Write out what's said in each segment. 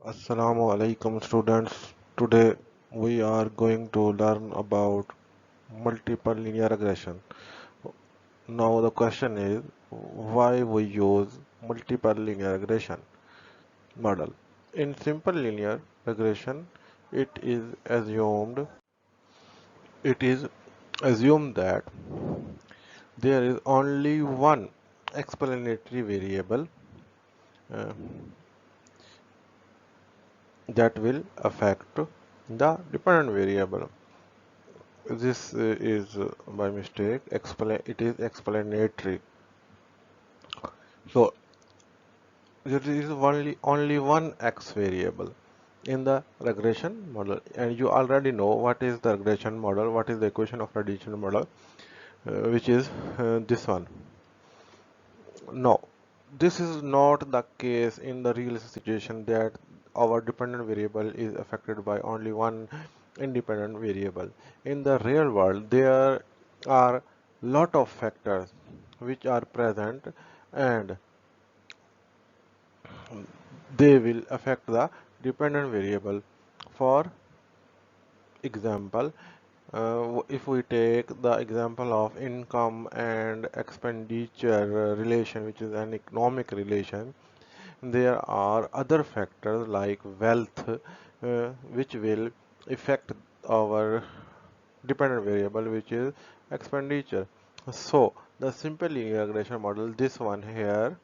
Assalamu alaikum students. Today we are going to learn about multiple linear regression. Now the question is why we use multiple linear regression model. In simple linear regression, it is assumed it is assumed that there is only one explanatory variable uh, that will affect the dependent variable. This is by mistake. It is explanatory. So there is only one x variable in the regression model, and you already know what is the regression model. What is the equation of regression model, which is this one. No, this is not the case in the real situation that our dependent variable is affected by only one independent variable. In the real world, there are lot of factors which are present and they will affect the dependent variable. For example, if we take the example of income and expenditure relation, which is an economic relation, there are other factors like wealth, which will affect our dependent variable, which is expenditure. So the simple linear regression model, this one here,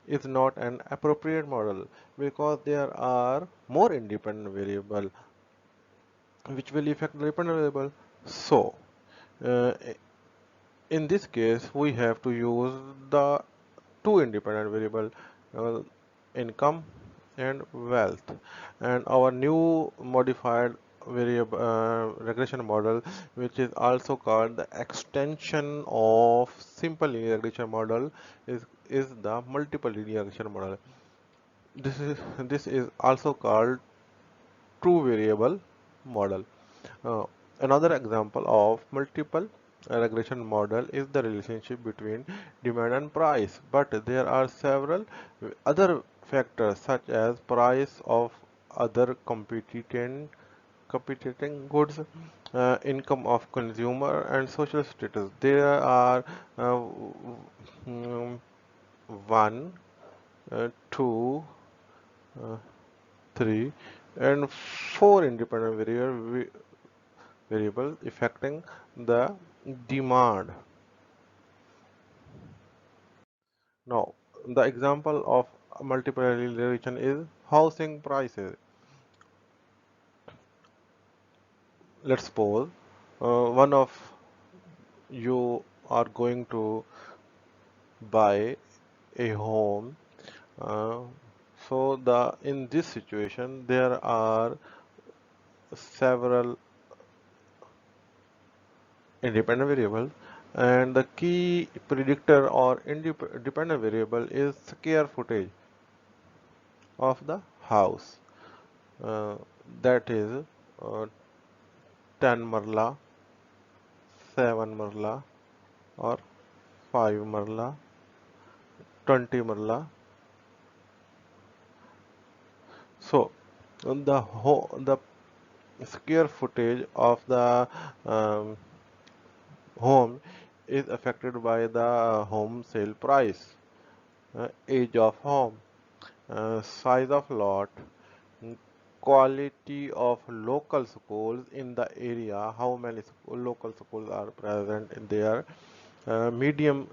is not an appropriate model because there are more independent variable which will affect the dependent variable. So uh, in this case we have to use the two independent variable, uh, income and wealth, and our new modified variable regression model, which is also called the extension of simple linear regression model, is the multiple linear regression model. This is also called two variable model. uh, Another example of multiple regression model is the relationship between demand and price, but there are several other factors such as price of other competing goods, income of consumer, and social status. There are uh, mm, one, two, uh, three, and four independent variables affecting the demand. Now, the example of multiple relation is housing prices. Let's suppose one of you are going to buy a home. Uh, so the in this situation there are several independent variables, and the key predictor or independent variable is square footage of the house. Uh, that is uh, 10 marla, 7 marla, or 5 marla, 20 marla. So the square footage of the um, home is affected by the home sale price, age of home, size of lot, quality of local schools in the area, how many local schools are present in there, medium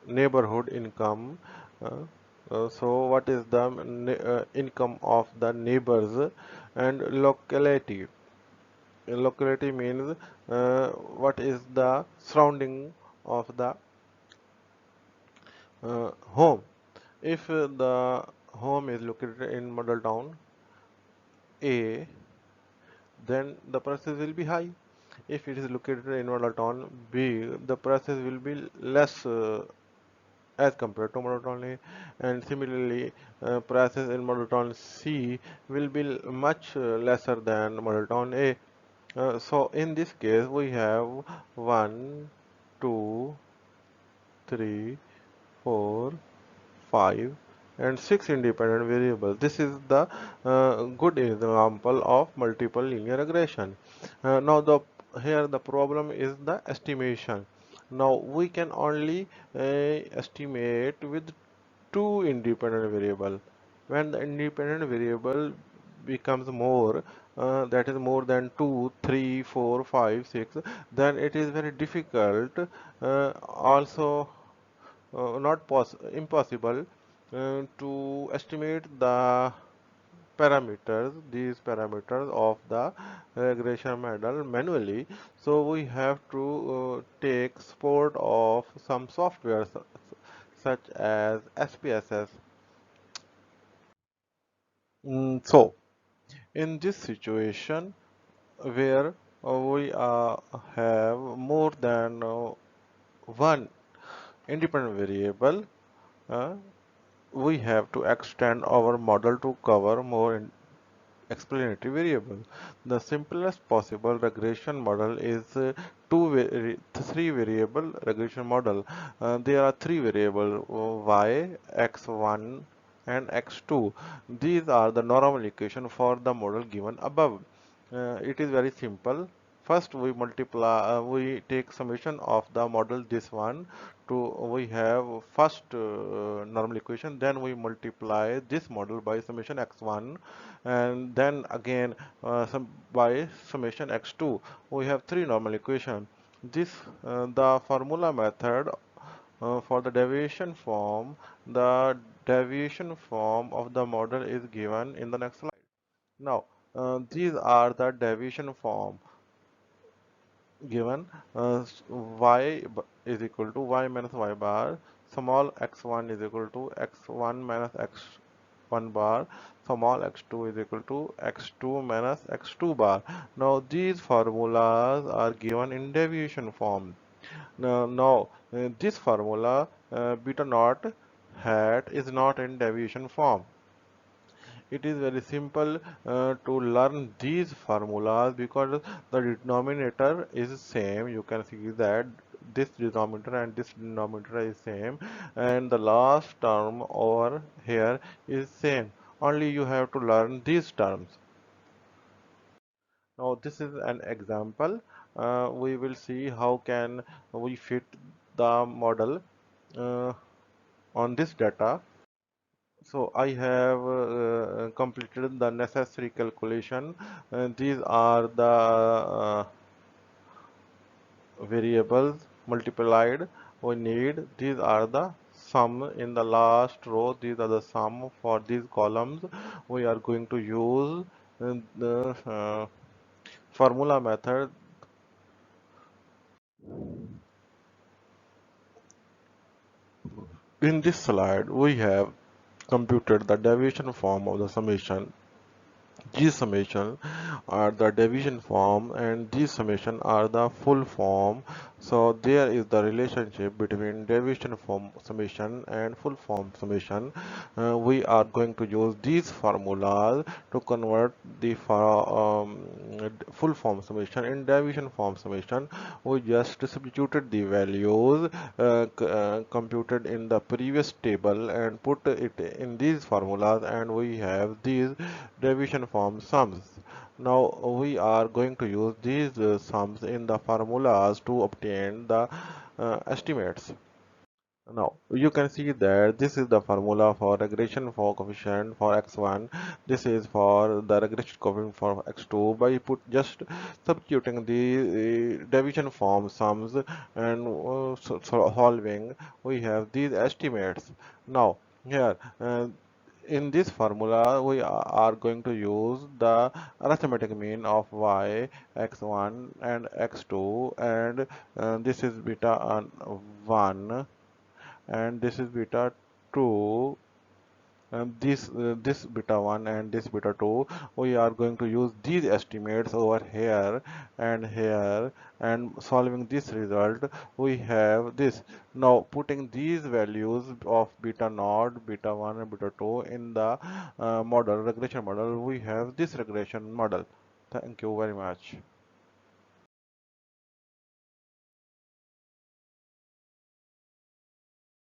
neighborhood income. Uh, so what is the income of the neighbors, and locality. Locality means what is the surrounding of the home. If the home is located in model town A, then the prices will be high. If it is located in model town B, the prices will be less as compared to model town A, and similarly prices in model town C will be much lesser than model town A. So in this case we have 1, 2, 3, 4, 5, and 6 independent variables. This is the good example of multiple linear regression. Now here the problem is the estimation. Now we can only estimate with two independent variable. When the independent variable becomes more, that is more than 2, 3, 4, 5, 6, then it is very difficult, also not impossible to estimate the these parameters of the regression model manually. So we have to take support of some software such as SPSS. So in this situation where we have more than one independent variable, uh, we have to extend our model to cover more explanatory variable. The simplest possible regression model is three variable regression model. There are three variable y, x1 and x2. These are the normal equation for the model given above. It is very simple. First we take summation of the model this one to we have first normal equation, then we multiply this model by summation x1, and then again some by summation x2. We have three normal equation. This the formula method for the deviation form. The deviation form of the model is given in the next slide. Now, these are the deviation form given. Is equal to y minus y bar, small x1 is equal to x1 minus x1 bar, small x2 is equal to x2 minus x2 bar. Now these formulas are given in deviation form. Now, this formula beta naught hat is not in deviation form. It is very simple to learn these formulas because the denominator is same. You can see that this denominator and this denominator is same, and the last term over here is same. Only you have to learn these terms. Now this is an example. We will see how can we fit the model uh, on this data. So I have completed the necessary calculation. These are the variables multiplied we need. These are the sum in the last row. These are the sum for these columns. We are going to use the formula method. In this slide, we have computed the deviation form of the summation. These summation are the division form and these summation are the full form. So there is the relationship between division form summation and full form summation. We are going to use these formulas to convert the full form summation in division form summation. We just substituted the values computed in the previous table and put it in these formulas, and we have these division form sums. Now we are going to use these sums in the formulas to obtain the estimates. Now you can see that this is the formula for regression for coefficient for x1. This is for the regression coefficient for x2. By put just substituting the division form sums and solving, we have these estimates. Now here. In this formula, we are going to use the arithmetic mean of y, x1 and x2, and this is beta 1 and this is beta 2, and this beta 1 and this beta 2. We are going to use these estimates over here and solving this result we have this. Now putting these values of beta naught, beta 1 and beta 2 in the regression model, we have this regression model. Thank you very much.